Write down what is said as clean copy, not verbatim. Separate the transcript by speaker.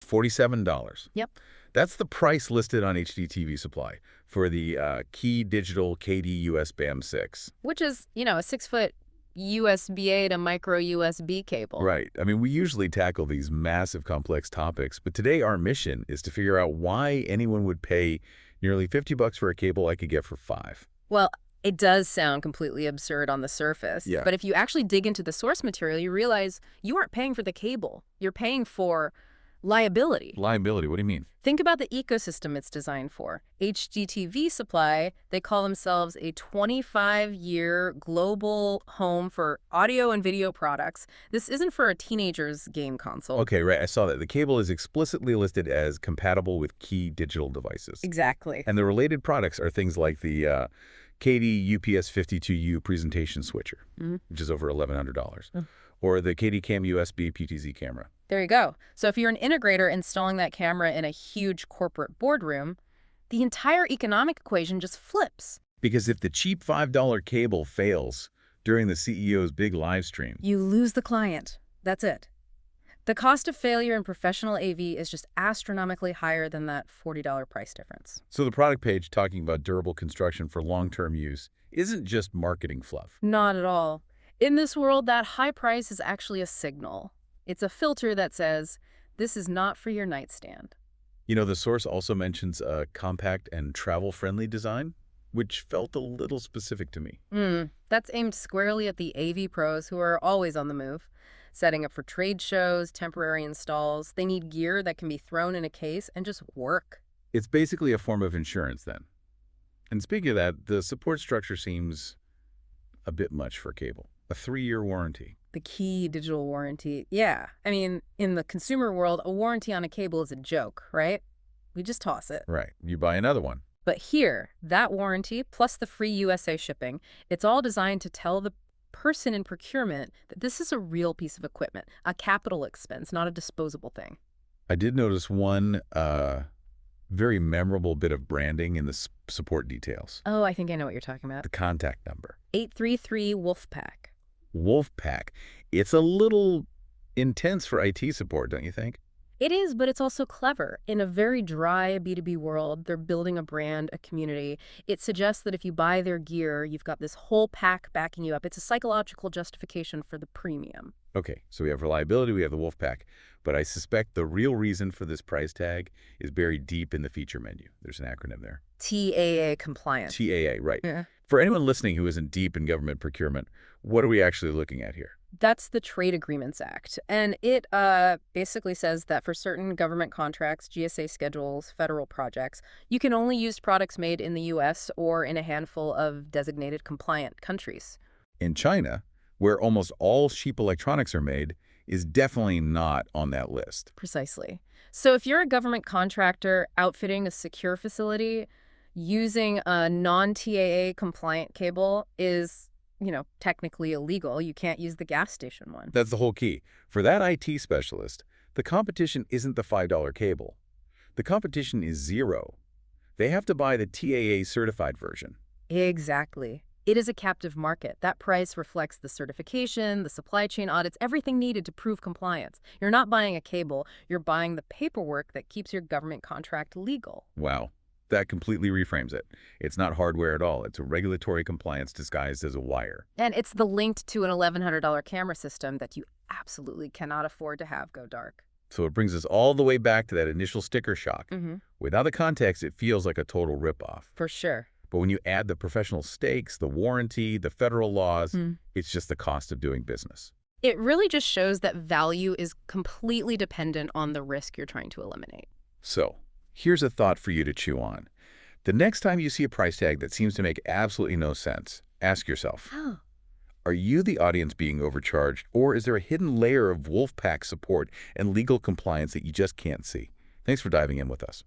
Speaker 1: $47.
Speaker 2: Yep.
Speaker 1: That's the price listed on HDTVSupply for the Key Digital KD-USBAMB6.
Speaker 2: Which is, a 6-foot USB-A to micro USB cable.
Speaker 1: Right. I mean, we usually tackle these massive, complex topics, but today our mission is to figure out why anyone would pay nearly $50 for a cable I could get for $5.
Speaker 2: Well, it does sound completely absurd on the surface.
Speaker 1: Yeah.
Speaker 2: But if you actually dig into the source material, you realize you aren't paying for the cable. You're paying for liability.
Speaker 1: Liability, what do you mean?
Speaker 2: Think about the ecosystem it's designed for. HDTVSupply, they call themselves a 25-year global home for audio and video products. This isn't for a teenager's game console.
Speaker 1: Okay, right, I saw that. The cable is explicitly listed as compatible with key digital devices.
Speaker 2: Exactly.
Speaker 1: And the related products are things like the KD-UPS52U presentation switcher, which is over $1,100, or the KD-CAM USB PTZ camera.
Speaker 2: There you go. So if you're an integrator installing that camera in a huge corporate boardroom, the entire economic equation just flips.
Speaker 1: Because if the cheap $5 cable fails during the CEO's big live stream,
Speaker 2: you lose the client. That's it. The cost of failure in professional AV is just astronomically higher than that $40 price difference.
Speaker 1: So the product page talking about durable construction for long-term use isn't just marketing fluff.
Speaker 2: Not at all. In this world, that high price is actually a signal. It's a filter that says, this is not for your nightstand.
Speaker 1: The source also mentions a compact and travel-friendly design, which felt a little specific to me.
Speaker 2: That's aimed squarely at the AV pros who are always on the move, setting up for trade shows, temporary installs. They need gear that can be thrown in a case and just work.
Speaker 1: It's basically a form of insurance then. And speaking of that, the support structure seems a bit much for cable. A 3-year warranty.
Speaker 2: The key digital warranty. Yeah. I mean, in the consumer world, a warranty on a cable is a joke, right? We just toss it.
Speaker 1: Right. You buy another one.
Speaker 2: But here, that warranty plus the free USA shipping, it's all designed to tell the person in procurement that this is a real piece of equipment, a capital expense, not a disposable thing.
Speaker 1: I did notice one very memorable bit of branding in the support details.
Speaker 2: Oh, I think I know what you're talking about.
Speaker 1: The contact number.
Speaker 2: 833 Wolfpack.
Speaker 1: Wolfpack. It's a little intense for IT support, don't you think?
Speaker 2: It is, but it's also clever. In a very dry B2B world, they're building a brand, a community. It suggests that if you buy their gear, you've got this whole pack backing you up. It's a psychological justification for the premium.
Speaker 1: Okay, so we have reliability, we have the Wolfpack, but I suspect the real reason for this price tag is buried deep in the feature menu. There's an acronym there.
Speaker 2: TAA compliant.
Speaker 1: TAA, right.
Speaker 2: Yeah.
Speaker 1: For anyone listening who isn't deep in government procurement, what are we actually looking at here?
Speaker 2: That's the Trade Agreements Act, and it basically says that for certain government contracts, GSA schedules, federal projects, you can only use products made in the U.S. or in a handful of designated compliant countries.
Speaker 1: In China, where almost all cheap electronics are made, is definitely not on that list.
Speaker 2: Precisely. So if you're a government contractor outfitting a secure facility, using a non-TAA compliant cable is technically illegal. You can't use the gas station one.
Speaker 1: That's the whole key. For that IT specialist, the competition isn't the $5 cable. The competition is zero. They have to buy the TAA certified version.
Speaker 2: Exactly. It is a captive market. That price reflects the certification, the supply chain audits, everything needed to prove compliance. You're not buying a cable. You're buying the paperwork that keeps your government contract legal.
Speaker 1: Wow. That completely reframes it. It's not hardware at all. It's a regulatory compliance disguised as a wire.
Speaker 2: And it's the linked to an $1,100 camera system that you absolutely cannot afford to have go dark.
Speaker 1: So it brings us all the way back to that initial sticker shock. Without the context, it feels like a total ripoff.
Speaker 2: For sure.
Speaker 1: But when you add the professional stakes, the warranty, the federal laws, it's just the cost of doing business.
Speaker 2: It really just shows that value is completely dependent on the risk you're trying to eliminate.
Speaker 1: So here's a thought for you to chew on. The next time you see a price tag that seems to make absolutely no sense, ask yourself, are you the audience being overcharged, or is there a hidden layer of Wolfpack support and legal compliance that you just can't see? Thanks for diving in with us.